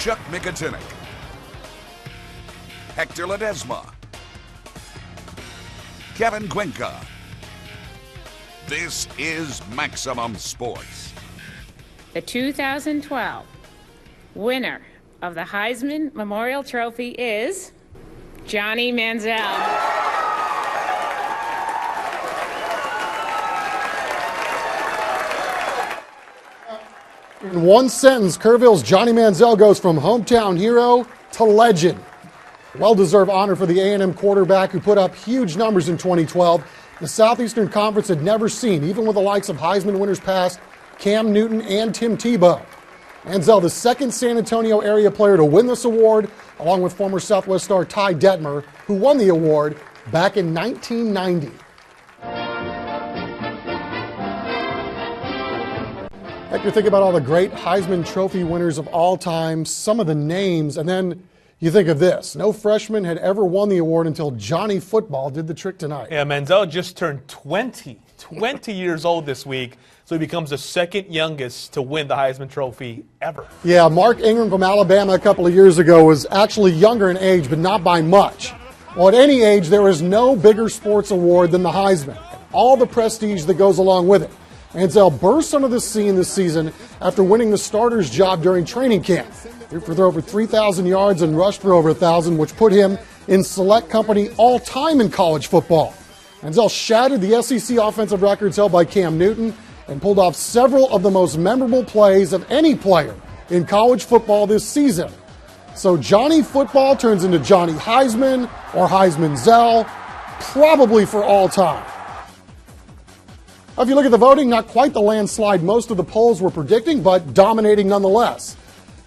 Chuck Mickatinick, Hector Ledesma, Kevin Cuenca. This is Maximum Sports. The 2012 winner of the Heisman Memorial Trophy is Johnny Manziel. In one sentence, Kerrville's Johnny Manziel goes from hometown hero to legend. Well-deserved honor for the A&M quarterback who put up huge numbers in 2012. The Southeastern Conference had never seen, even with the likes of Heisman winners past Cam Newton and Tim Tebow. Manziel, the second San Antonio area player to win this award, along with former Southwest star Ty Detmer, who won the award back in 1990. Hector, think about all the great Heisman Trophy winners of all time, some of the names, and then you think of this. No freshman had ever won the award until Johnny Football did the trick tonight. Yeah, Manziel just turned 20 years old this week, so he becomes the second youngest to win the Heisman Trophy ever. Yeah, Mark Ingram from Alabama a couple of years ago was actually younger in age, but not by much. Well, at any age, there is no bigger sports award than the Heisman, all the prestige that goes along with it. Manziel burst onto the scene this season after winning the starter's job during training camp. Threw for over 3,000 yards and rushed for over 1,000, which put him in select company all-time in college football. Manziel shattered the SEC offensive records held by Cam Newton and pulled off several of the most memorable plays of any player in college football this season. So Johnny Football turns into Johnny Heisman or Heisman-Zell, probably for all time. If you look at the voting, not quite the landslide most of the polls were predicting, but dominating nonetheless.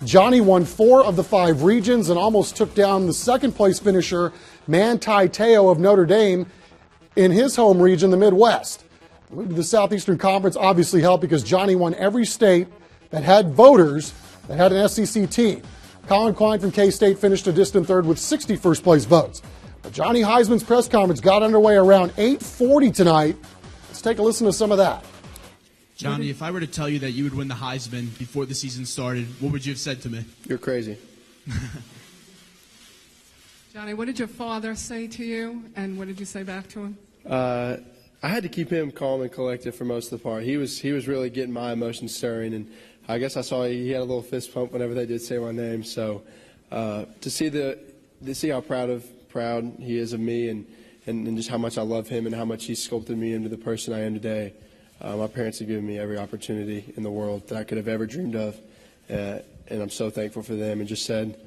Johnny won 4 of the 5 regions and almost took down the second-place finisher, Manti Te'o of Notre Dame, in his home region, the Midwest. The move to the Southeastern Conference obviously helped because Johnny won every state that had voters that had an SEC team. Colin Klein from K-State finished a distant third with 60 first-place votes. But Johnny Heisman's press conference got underway around 8:40 tonight. Let's take a listen to some of that. Johnny, if I were to tell you that you would win the Heisman before the season started, what would you have said to me? You're crazy. Johnny, what did your father say to you, and what did you say back to him? I had to keep him calm and collected for most of the part. He was really getting my emotions stirring, and I guess I saw he had a little fist pump whenever they did say my name. So to see how proud he is of me and just how much I love him and how much he's sculpted me into the person I am today. My parents have given me every opportunity in the world that I could have ever dreamed of, and I'm so thankful for them and just said,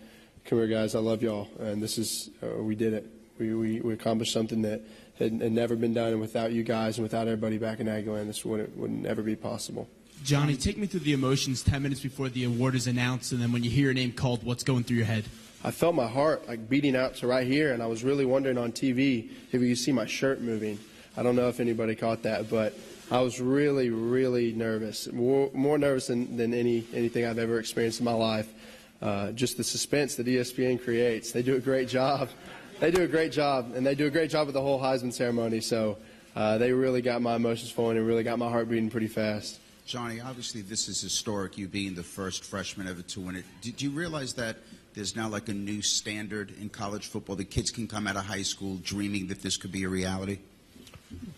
come here, guys, I love y'all, and this is, we did it. We accomplished something that had never been done, and without you guys and without everybody back in Aggieland, this would never be possible. Johnny, take me through the emotions 10 minutes before the award is announced, and then when you hear your name called, what's going through your head? I felt my heart like beating out to right here, and I was really wondering on TV if you could see my shirt moving. I don't know if anybody caught that, but I was really, really nervous, more nervous than anything I've ever experienced in my life. Just the suspense that ESPN creates. They do a great job. They do a great job, and they do a great job with the whole Heisman ceremony. So they really got my emotions flowing and really got my heart beating pretty fast. Johnny, obviously this is historic, you being the first freshman ever to win it. Did you realize that there's now like a new standard in college football? The kids can come out of high school dreaming that this could be a reality?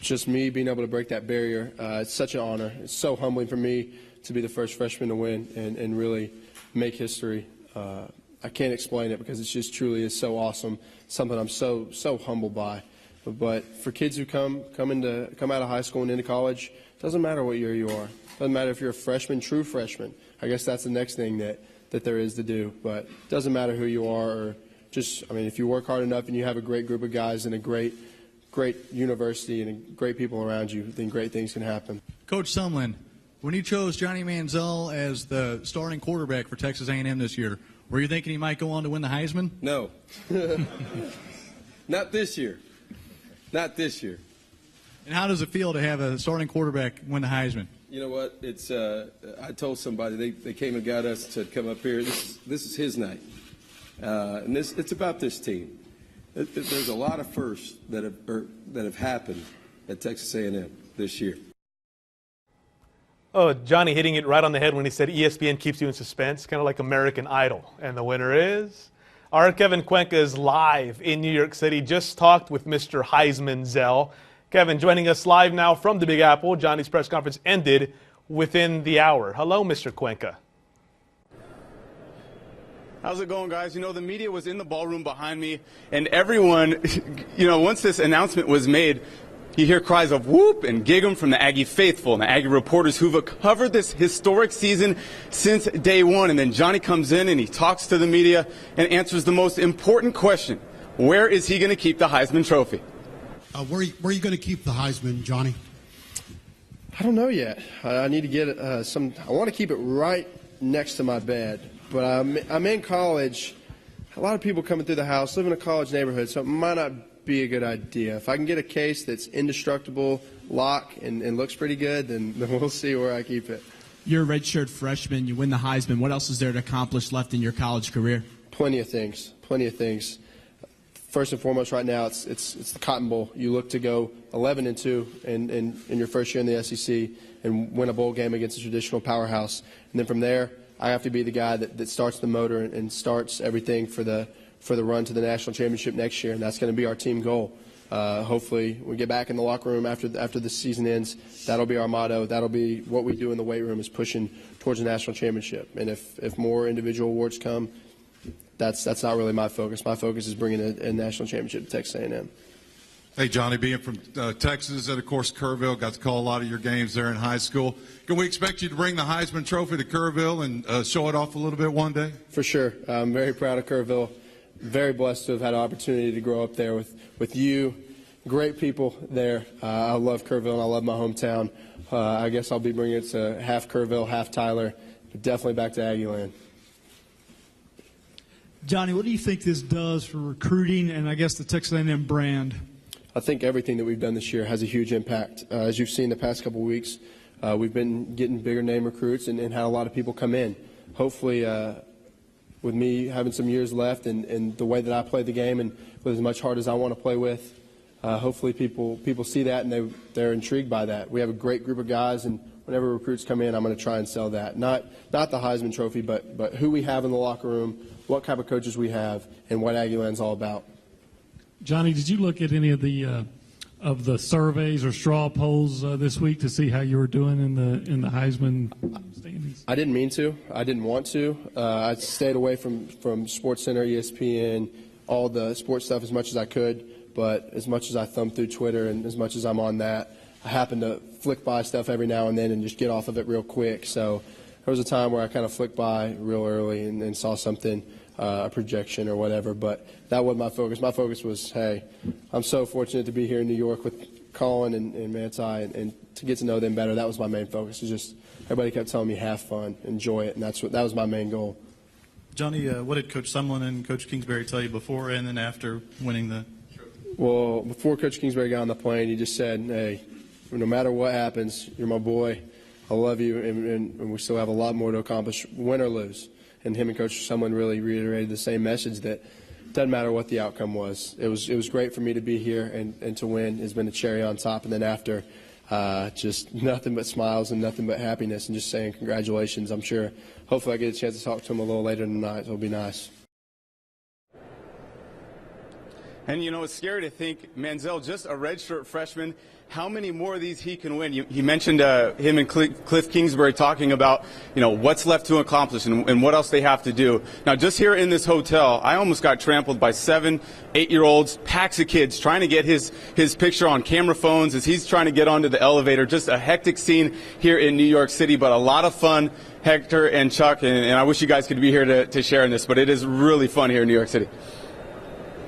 Just me being able to break that barrier, it's such an honor. It's so humbling for me to be the first freshman to win and really make history. I can't explain it because it just truly is so awesome, something I'm so humbled by. But for kids who come out of high school and into college, it doesn't matter what year you are. It doesn't matter if you're a freshman, true freshman. I guess that's the next thing that there is to do. But it doesn't matter who you are or just, I mean, if you work hard enough and you have a great group of guys and a great university and great people around you, then great things can happen. Coach Sumlin, when you chose Johnny Manziel as the starting quarterback for Texas A&M this year, were you thinking he might go on to win the Heisman? No. Not this year. Not this year. And how does it feel to have a starting quarterback win the Heisman? You know what? It's I told somebody, they came and got us to come up here. This is his night. And it's about this team. There's a lot of firsts that have happened at Texas A&M this year. Oh, Johnny hitting it right on the head when he said ESPN keeps you in suspense, kind of like American Idol. And the winner is? Our Kevin Cuenca is live in New York City. Just talked with Mr. Heisman Manziel. Kevin joining us live now from the Big Apple. Johnny's press conference ended within the hour. Hello, Mr. Cuenca. How's it going, guys? You know, the media was in the ballroom behind me, and everyone, you know, once this announcement was made, you hear cries of whoop and gig'em from the Aggie faithful and the Aggie reporters who've covered this historic season since day one. And then Johnny comes in and he talks to the media and answers the most important question. Where is he going to keep the Heisman Trophy? Where are you going to keep the Heisman, Johnny? I don't know yet. I need to get I want to keep it right next to my bed. But I'm in college. A lot of people coming through the house, live in a college neighborhood, so it might not be a good idea. If I can get a case that's indestructible, lock, and looks pretty good, then we'll see where I keep it. You're a redshirt freshman. You win the Heisman. What else is there to accomplish left in your college career? Plenty of things. Plenty of things. First and foremost, right now, it's the Cotton Bowl. You look to go 11-2 in your first year in the SEC and win a bowl game against a traditional powerhouse. And then from there, I have to be the guy that starts the motor and starts everything for the run to the national championship next year, and that's going to be our team goal. Hopefully, we get back in the locker room after the season ends. That'll be our motto. That'll be what we do in the weight room, is pushing towards the national championship. And if more individual awards come, that's not really my focus. My focus is bringing a national championship to Texas A&M. Hey, Johnny, being from Texas and, of course, Kerrville, got to call a lot of your games there in high school. Can we expect you to bring the Heisman Trophy to Kerrville and show it off a little bit one day? For sure. I'm very proud of Kerrville. Very blessed to have had an opportunity to grow up there with you. Great people there. I love Kerrville and I love my hometown. I guess I'll be bringing it to half Kerrville, half Tyler, but definitely back to Aggieland. Johnny, what do you think this does for recruiting and I guess the Texas A&M brand? I think everything that we've done this year has a huge impact. As you've seen the past couple of weeks, we've been getting bigger name recruits and had a lot of people come in. Hopefully, with me having some years left and the way that I play the game and with as much heart as I want to play with, hopefully people see that and they're intrigued by that. We have a great group of guys, and whenever recruits come in, I'm going to try and sell that. Not the Heisman Trophy, but who we have in the locker room, what type of coaches we have, and what Aggieland's all about. Johnny, did you look at any of the surveys or straw polls this week to see how you were doing in the Heisman standings? I didn't mean to. I didn't want to. I stayed away from SportsCenter, ESPN, all the sports stuff as much as I could. But as much as I thumb through Twitter and as much as I'm on that, I happen to flick by stuff every now and then and just get off of it real quick. So there was a time where I kind of flicked by real early and saw something, a projection or whatever. But that wasn't my focus. My focus was, hey, I'm so fortunate to be here in New York with Colin and Manti and to get to know them better. That was my main focus. It's just everybody kept telling me have fun, enjoy it, and that was my main goal. Johnny, what did Coach Sumlin and Coach Kingsbury tell you before and then after winning the trophy? Well, before Coach Kingsbury got on the plane, he just said, hey, no matter what happens, you're my boy. I love you, and we still have a lot more to accomplish, win or lose. And him and Coach Sumlin really reiterated the same message that it doesn't matter what the outcome was. It was great for me to be here and to win has been a cherry on top. And then after, just nothing but smiles and nothing but happiness and just saying congratulations. I'm sure, hopefully I get a chance to talk to him a little later tonight, so it'll be nice. And, you know, it's scary to think, Manziel, just a redshirt freshman, how many more of these he can win? You mentioned him and Cliff Kingsbury talking about, you know, what's left to accomplish and what else they have to do. Now, just here in this hotel, I almost got trampled by 7, 8-year-olds, packs of kids trying to get his picture on camera phones as he's trying to get onto the elevator. Just a hectic scene here in New York City, but a lot of fun. Hector and Chuck, and I wish you guys could be here to share in this, but it is really fun here in New York City.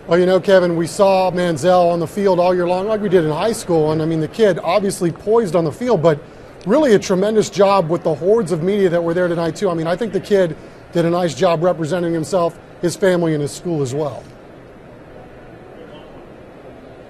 Well, you know, Kevin, we saw Manziel on the field all year long like we did in high school. And, I mean, the kid obviously poised on the field, but really a tremendous job with the hordes of media that were there tonight, too. I mean, I think the kid did a nice job representing himself, his family, and his school as well.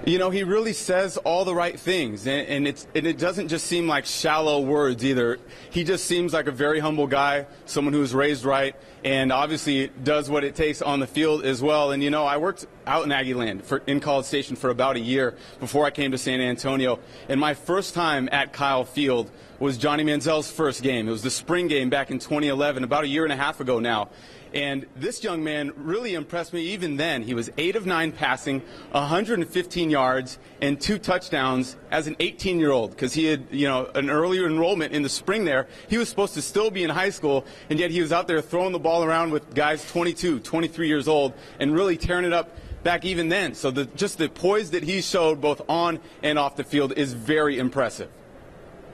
You know, he really says all the right things, and it doesn't just seem like shallow words either. He just seems like a very humble guy, someone who's raised right, and obviously does what it takes on the field as well. And, you know, I worked out in Aggieland in College Station for about a year before I came to San Antonio, and my first time at Kyle Field was Johnny Manziel's first game. It was the spring game back in 2011, about a year and a half ago now. And this young man really impressed me even then. He was 8 of 9 passing, 115 yards, and 2 touchdowns as an 18-year-old, because he had, an earlier enrollment in the spring there. He was supposed to still be in high school, and yet he was out there throwing the ball around with guys 22, 23 years old, and really tearing it up back even then. So just the poise that he showed both on and off the field is very impressive.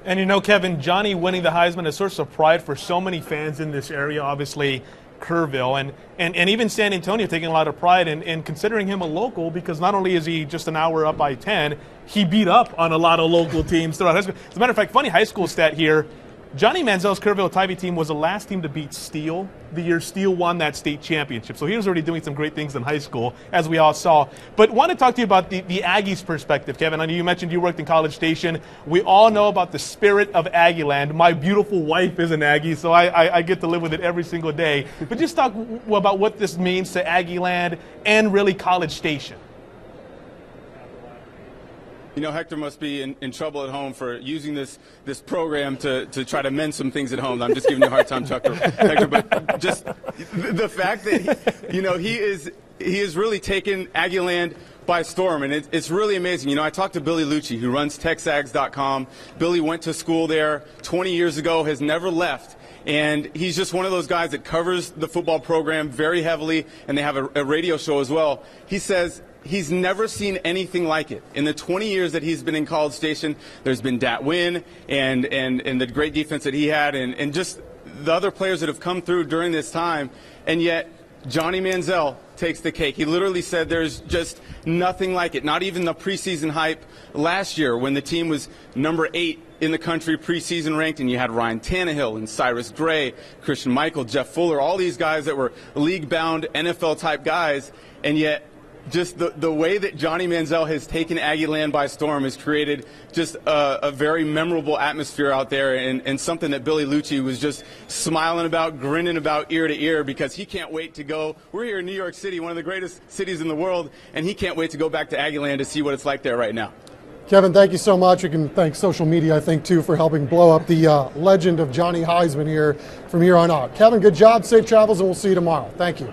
And Kevin, Johnny winning the Heisman is a source of pride for so many fans in this area, obviously Kerrville, and even San Antonio taking a lot of pride in considering him a local, because not only is he just an hour up I-10, he beat up on a lot of local teams throughout high school. As a matter of fact, funny high school stat here, Johnny Manziel's Kerrville-Tivy team was the last team to beat Steele the year Steele won that state championship. So he was already doing some great things in high school, as we all saw. But want to talk to you about the Aggies perspective, Kevin. I know you mentioned you worked in College Station. We all know about the spirit of Aggieland. My beautiful wife is an Aggie, so I get to live with it every single day. But just talk about what this means to Aggieland and really College Station. Hector must be in trouble at home for using this program to try to mend some things at home. I'm just giving you a hard time, Hector. But just the fact that, he is really taken Aggieland by storm, and it's really amazing. I talked to Billy Lucci, who runs TexAgs.com. Billy went to school there 20 years ago, has never left. And he's just one of those guys that covers the football program very heavily, and they have a radio show as well. He says he's never seen anything like it. In the 20 years that he's been in College Station, there's been Dat Win and the great defense that he had, and just the other players that have come through during this time, and yet Johnny Manziel takes the cake. He literally said there's just nothing like it, not even the preseason hype last year when the team was number 8 in the country preseason ranked, and you had Ryan Tannehill and Cyrus Gray, Christian Michael, Jeff Fuller, all these guys that were league-bound NFL-type guys, and yet just the way that Johnny Manziel has taken Aggieland by storm has created just a very memorable atmosphere out there, and something that Billy Lucci was just smiling about, grinning about ear to ear, because he can't wait to go. We're here in New York City, one of the greatest cities in the world, and he can't wait to go back to Aggieland to see what it's like there right now. Kevin, thank you so much. We can thank social media, I think, too, for helping blow up the legend of Johnny Heisman here from here on out. Kevin, good job, safe travels, and we'll see you tomorrow. Thank you.